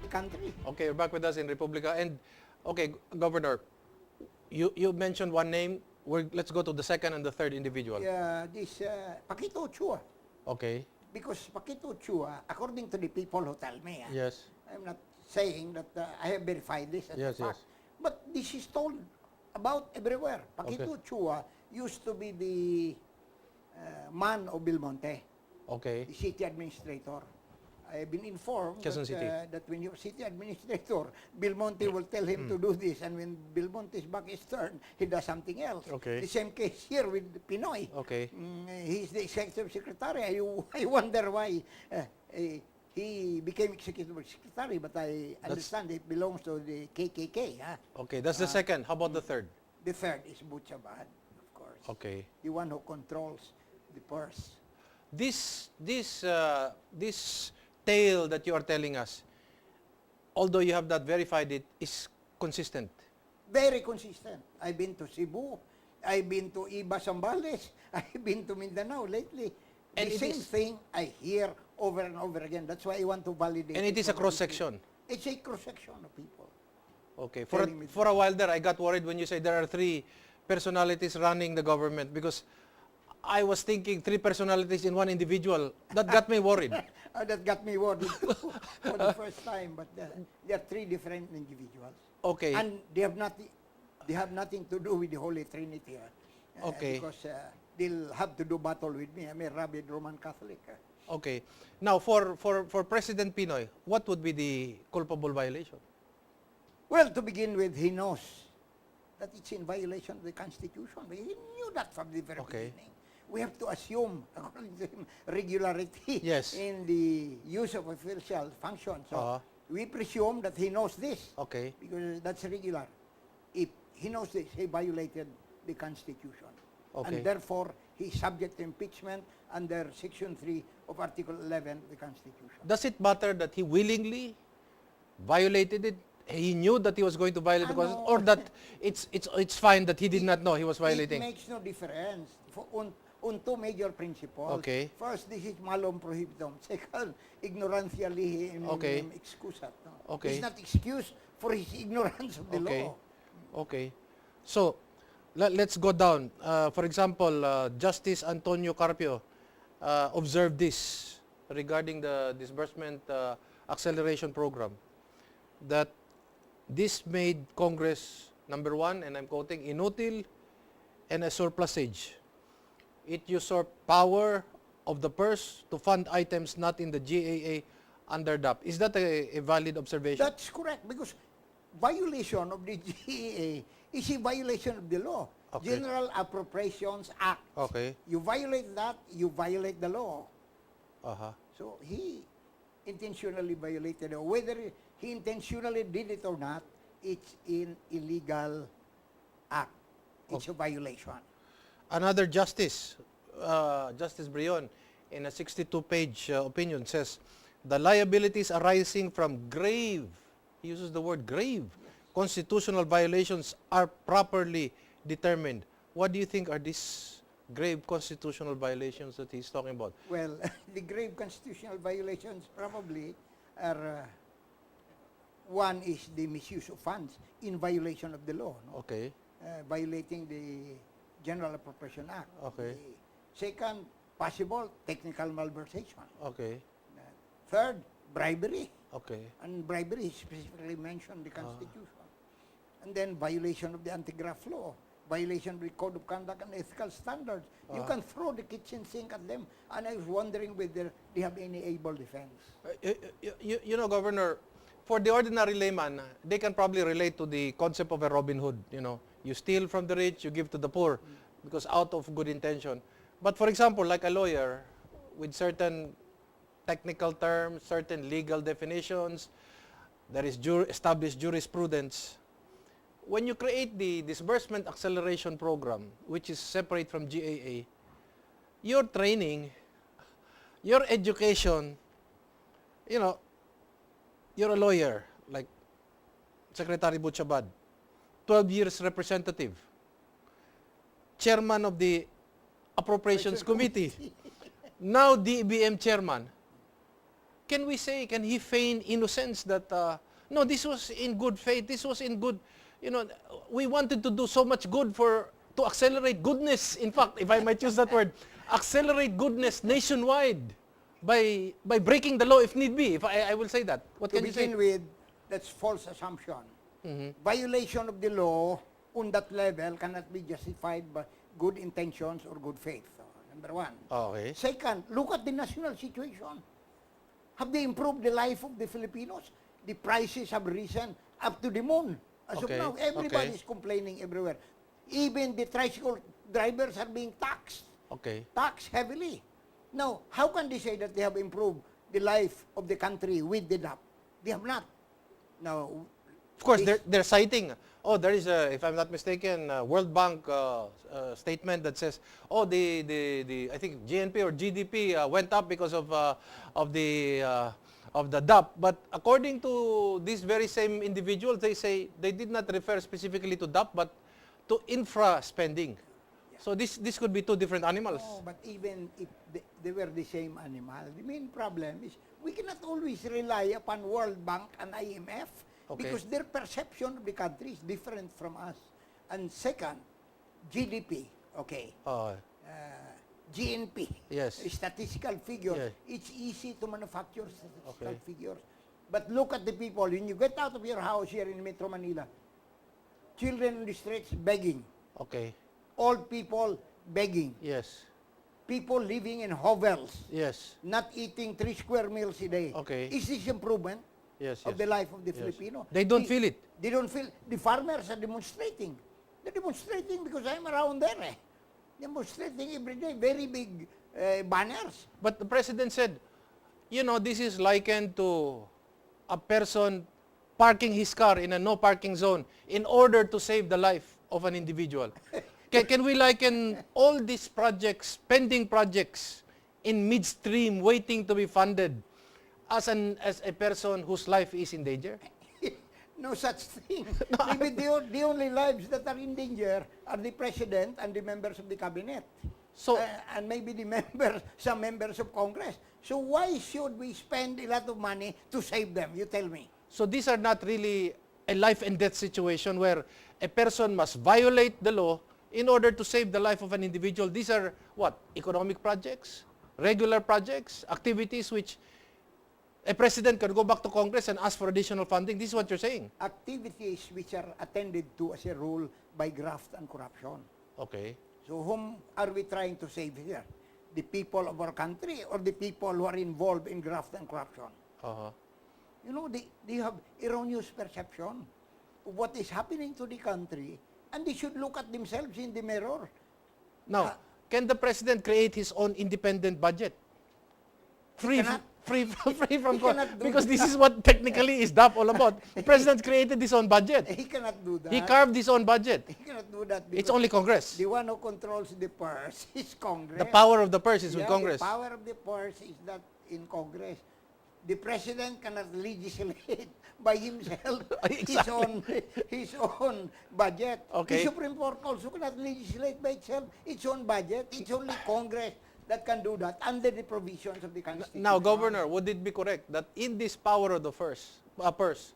the country. Okay, you're back with us in Republica. And, okay, Governor, you mentioned one name. Let's go to the second and the third individual. This Paquito Chua. Okay. Because Paquito Chua, according to the people who tell me, Yes. I'm not saying that I have verified this as a fact, but this is told about everywhere. Paquito Chua used to be the man of Belmonte, Okay. the city administrator. I have been informed that when you're city administrator, Belmonte will tell him to do this, and when Belmonte's back is turned, he does something else. Okay. The same case here with Pnoy. Okay. He's the executive secretary. I wonder why he became executive secretary, but I understand it belongs to the KKK. Okay, that's the second. How about the third? The third is Butchabad, of course. Okay. The one who controls the purse. This tale that you are telling us, although you have not verified it, is consistent. Very consistent. I've been to Cebu. I've been to Iba Zambales. I've been to Mindanao lately. And the same thing I hear over and over again. That's why I want to validate. And it is a cross-section. It's a cross-section of people. Okay. For a while there, I got worried when you said there are three personalities running the government, because I was thinking three personalities in one individual. That got me worried. That got me worried too for the first time. But they are three different individuals. Okay. And they have nothing to do with the Holy Trinity. Okay. Because they'll have to do battle with me. I'm a rabid Roman Catholic. Okay. Now, for President Pinoy, what would be the culpable violation? Well, to begin with, he knows that it's in violation of the Constitution. He knew that from the very beginning. We have to assume, according to him, regularity in the use of official functions. So we presume that he knows this. Okay. Because that's regular. If he knows this, he violated the Constitution. Okay. And therefore, he's subject to impeachment under Section 3 of Article 11 of the Constitution. Does it matter that he willingly violated it? He knew that he was going to violate the Constitution, or that it's fine that he did not know he was violating? It makes no difference. On two major principles. Okay. First, this is malum prohibitum. Second, ignorantia lihi excusat. No? Okay. He's not excused for his ignorance of the law. Okay. So, let's go down. For example, Justice Antonio Carpio observed this regarding the disbursement acceleration program, that this made Congress, number one, and I'm quoting, inutil and a surplusage. It usurped power of the purse to fund items not in the GAA under DAP. Is that a valid observation? That's correct, because violation of the GAA is a violation of the law. Okay. General Appropriations Act. Okay. You violate that, you violate the law. Uh-huh. So he intentionally violated it. Whether he intentionally did it or not, it's an illegal act. It's a violation. Another justice, Justice Brion, in a 62-page opinion, says, the liabilities arising from grave, he uses the word grave, constitutional violations are properly determined. What do you think are these grave constitutional violations that he's talking about? Well, the grave constitutional violations probably are, one is the misuse of funds in violation of the law. No? Okay. Violating the General Appropriation Act. Okay. The second, possible technical malversation. Okay. Third, bribery. Okay. And bribery is specifically mentioned in the Constitution. And then violation of the anti-graft law, violation of the Code of Conduct and Ethical Standards. You can throw the kitchen sink at them, and I was wondering whether they have any able defense. You know, Governor, for the ordinary layman, they can probably relate to the concept of a Robin Hood. You know, you steal from the rich, you give to the poor, because out of good intention. But for example, like a lawyer, with certain technical terms, certain legal definitions, there is established jurisprudence. When you create the disbursement acceleration program, which is separate from GAA, your training, your education, you know, you're a lawyer, like Secretary Butchabad, 12 years representative, chairman of the Appropriations Committee, now DBM chairman. can we say, can he feign innocence that, no, this was in good faith, this was in good, we wanted to do so much good to accelerate goodness. In fact, if I might use that word, accelerate goodness nationwide by breaking the law if need be. If I will say that. What To can you say? begin with, that's false assumption. Violation of the law on that level cannot be justified by good intentions or good faith. So, number one. Okay. Second, look at the national situation. Have they improved the life of the Filipinos? The prices have risen up to the moon. As Okay, of now, everybody okay. is complaining everywhere. Even the tricycle drivers are being taxed. Okay. Taxed heavily. Now, how can they say that they have improved the life of the country with the DAP? They have not. Now, Of course, this- they're citing, there is a, if I'm not mistaken, a World Bank statement that says, the I think GNP or GDP went up because of the DAP. But according to these very same individuals, they say they did not refer specifically to DAP, but to infra spending. So this could be two different animals. No, but even if they were the same animal, the main problem is we cannot always rely upon World Bank and IMF because their perception of the country is different from us. And second, GDP, okay. GNP, Yes. statistical figures. Yeah. It's easy to manufacture statistical Okay. figures. But look at the people. When you get out of your house here in Metro Manila, children on the streets begging. Okay. Old people begging. Yes. People living in hovels, Yes. not eating 3 square meals a day. Okay. Is this improvement Yes. of the life of the Filipino? They don't feel it. They don't feel. The farmers are demonstrating. They're demonstrating because I'm around there. Demonstrating every day. Very big banners. But the president said, this is likened to a person parking his car in a no parking zone in order to save the life of an individual. Can we liken all these projects, pending projects, in midstream waiting to be funded as a person whose life is in danger? No such thing. Maybe the only lives that are in danger are the president and the members of the cabinet. So, And maybe some members of Congress. So why should we spend a lot of money to save them? You tell me. so these are not really a life and death situation where a person must violate the law in order to save the life of an individual. These are what? Economic projects, regular projects, activities which a president can go back to Congress and ask for additional funding. This is what you're saying. Activities which are attended to as a rule by graft and corruption. Okay. So whom are we trying to save here? The people of our country or the people who are involved in graft and corruption? Uh-huh. They have erroneous perception of what is happening to the country, and they should look at themselves in the mirror. Now, can the president create his own independent budget? Free cannot. free from He cannot do because this that. is what technically is DAP all about. The president created his own budget. He cannot do that. He carved his own budget. He cannot do that It's because only Congress. the one who controls the purse is Congress. The power of the purse is with Congress. The power of the purse is not in Congress. The president cannot legislate by himself Exactly. his own budget. Okay. The Supreme Court also cannot legislate by itself its own budget. It's only Congress that can do that under the provisions of the Constitution. Now, Governor, would it be correct that in this power of the purse,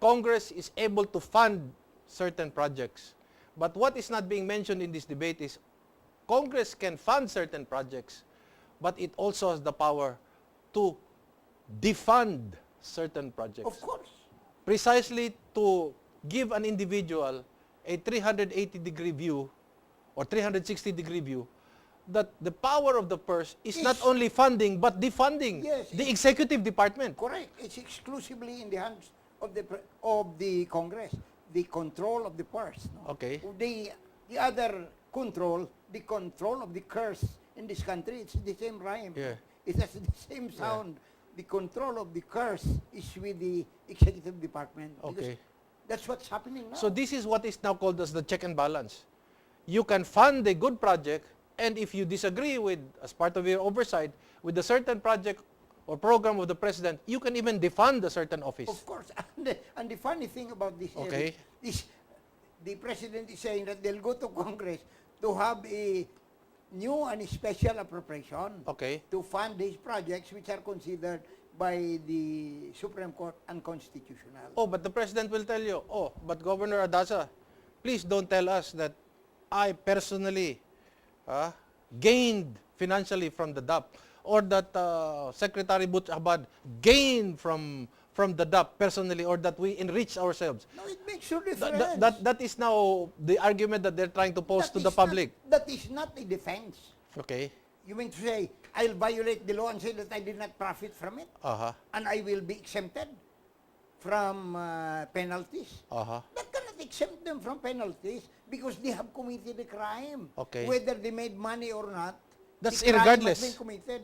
Congress is able to fund certain projects? But what is not being mentioned in this debate is Congress can fund certain projects, but it also has the power to defund certain projects. Of course. Precisely to give an individual a 380-degree view or 360-degree view that the power of the purse is not only funding but defunding the executive department. Correct. It's exclusively in the hands of the Congress, the control of the purse. No? Okay. The other control, the control of the curse in this country, it's the same rhyme. Yeah. It has the same sound. The control of the curse is with the executive department. Okay. That's what's happening now. So this is what is now called as the check and balance. You can fund a good project, and if you disagree with, as part of your oversight, with a certain project or program of the president, you can even defund a certain office. Of course. And the funny thing about this Okay. is the president is saying that they'll go to Congress to have a new and special appropriation Okay. to fund these projects which are considered by the Supreme Court unconstitutional. Oh, but the president will tell you, oh, but Governor Adasa, please don't tell us that I personally gained financially from the DAP, or that Secretary Butch Abad gained from the DAP personally, or that we enrich ourselves. No, it makes no difference. That is now the argument that they're trying to pose to the public. That is not a defense. Okay. You mean to say, I'll violate the law and say that I did not profit from it? And I will be exempted from penalties? That cannot exempt them from penalties because they have committed a crime. Okay. Whether they made money or not, that's the crime irregardless. has been committed.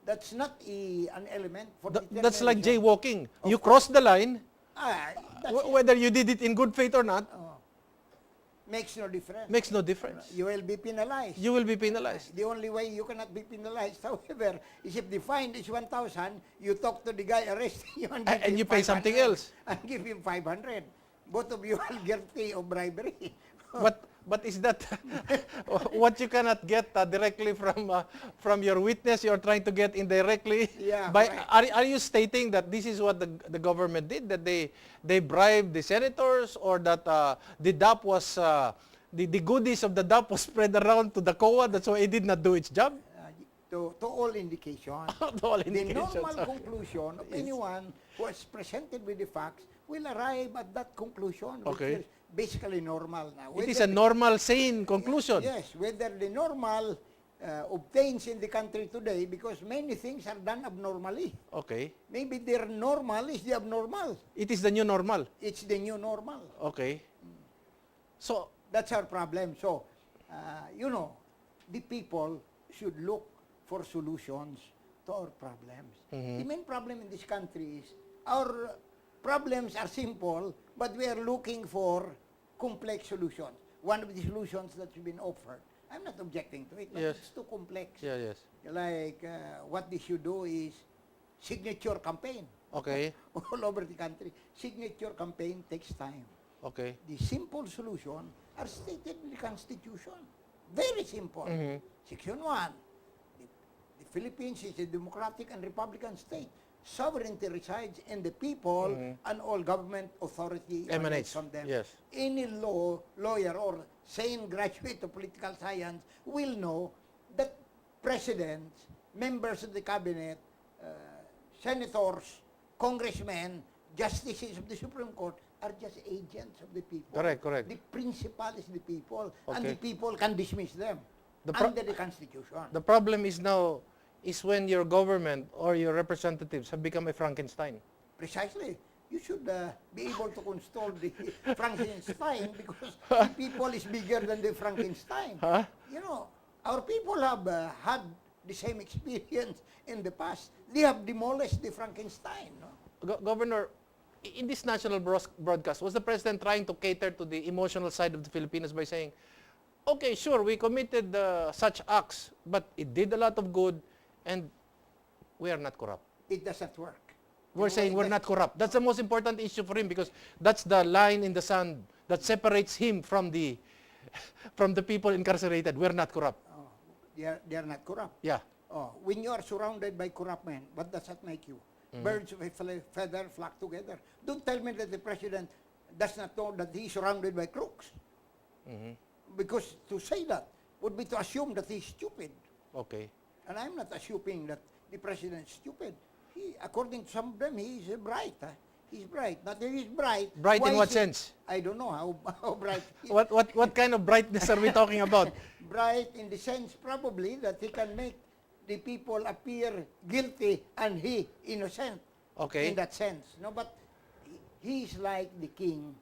That's not an element for that's like determination. jaywalking. You cross the line, That's whether you did it in good faith or not, makes no difference. makes no difference. You will be penalized. You will be penalized. The only way you cannot be penalized, however, is if the fine is 1,000, you talk to the guy arresting you and, give And him you pay something 500, else. And give him 500. Both of you are guilty of bribery. But is that what you cannot get directly from your witness? You're trying to get indirectly. Yeah, By correct. are you stating that this is what the government did? That they bribed the senators, or that the DAP was the goodies of the DAP was spread around to the COA? That's why it did not do its job. To all indications, To all indications, the normal okay. conclusion of anyone who is presented with the facts will arrive at that conclusion, which Okay. is basically normal now. It is a normal, sane conclusion. Yes, whether the normal obtains in the country today, because many things are done abnormally. Okay. Maybe their normal is the abnormal. It is the new normal. It's the new normal. Okay. So, That's our problem. So, the people should look for solutions to our problems. The main problem in this country is our problems are simple, but we are looking for complex solutions. One of the solutions that's been offered, I'm not objecting to it, but Yes. it's too complex. yes. Like, what they should do is signature campaign. Okay. All over the country. Signature campaign takes time. Okay. The simple solution are stated in the Constitution. Very simple. Section 1, the Philippines is a democratic and republican state. Sovereignty resides in the people, and all government authority emanates from them. Yes. Any lawyer or sane graduate of political science will know that presidents, members of the cabinet, senators, congressmen, justices of the Supreme Court are just agents of the people. Correct. The principal is the people, and Okay. the people can dismiss them The under the Constitution. The problem is now when your government or your representatives have become a Frankenstein. Precisely. You should be able to control the Frankenstein because the people is bigger than the Frankenstein. You know, our people have had the same experience in the past. They have demolished the Frankenstein. No? Governor, in this national broadcast, was the president trying to cater to the emotional side of the Filipinos by saying, okay, sure, we committed such acts, but it did a lot of good, and we are not corrupt. It doesn't work. We're saying we're not corrupt. That's the most important issue for him, because that's the line in the sand that separates him from the people incarcerated. We're not corrupt. Oh, they are not corrupt. Yeah. Oh, when you are surrounded by corrupt men, what does that make you? Birds of a feather flock together. Don't tell me that the president does not know that he is surrounded by crooks. Because to say that would be to assume that he is stupid. Okay. And I'm not assuming that the president is stupid. According to some of them, he is bright. He's bright. But if he's bright... Bright why in is what he- sense? I don't know how bright he is. What kind of brightness are we talking about? Bright in the sense probably that he can make the people appear guilty and he innocent. Okay. In that sense. No, but he is like the king